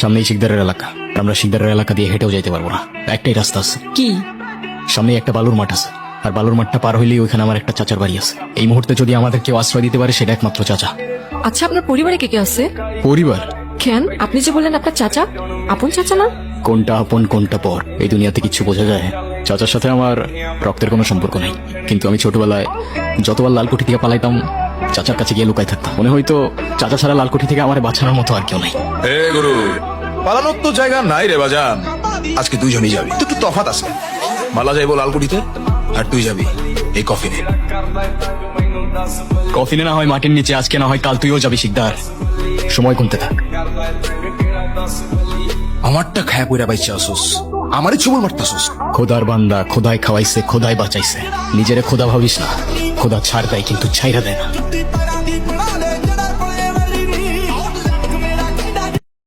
সামনেই শিকদারের এলাকা। আমরা শিকদারের এলাকা দিয়ে হেঁটেও যাইতে পারবো না, একটাই রাস্তা আছে। কি? সামনে একটা বালুর মাঠ আছে, আর বালুর মাঠটা পার হইলেই ওইখানে আমার একটা চাচার বাড়ি আছে। এই মুহূর্তে যদি আমাদের কেউ আশ্রয় দিতে পারে সেটা একমাত্র চাচা। আচ্ছা, আপনার পরিবারে কে কে আছে? পরিবার? কেন, আপনি যে বললেন আপনার চাচা, আপন চাচা না? কোনটা আপন কোনটা পর এই দুনিয়াতে কিছু বোঝা যায়? চাচার সাথে আমার রক্তের কোনো সম্পর্ক নেই, কিন্তু আমি ছোটবেলায় যতবার লালকুঠি থেকে পালাইতাম চাচার কাছে গিয়ে লুকাই থাকতাম। মনে হয়তো চাচা ছাড়া লালকুঠি থেকে আমার বাঁচানোর মতো আর কেউ নাই। এ গুরু, পালানোর তো জায়গা নাই রে বাজান। আজকে দুইজনই যাবি, তো একটু তফাৎ আছে। মালা যাইবো লালকুটিতে, আর তুই যাবি এই কফিনে। কফিনে না হয় মাটির নিচে, আজকে না হয় কাল তুইও যাবি শিকদার। সময় গুনতে থাক। আমারটা খায়া পইরা বাইচা আসোস, আমারই ছবল মারতাছোস। খোদার বান্দা, খোদায় খাওয়াইছে, খোদায় বাঁচাইছে। নিজেরে খোদা ভাবিস না, খোদা ছাড় দেয় কিন্তু ছাইরা দেয় না।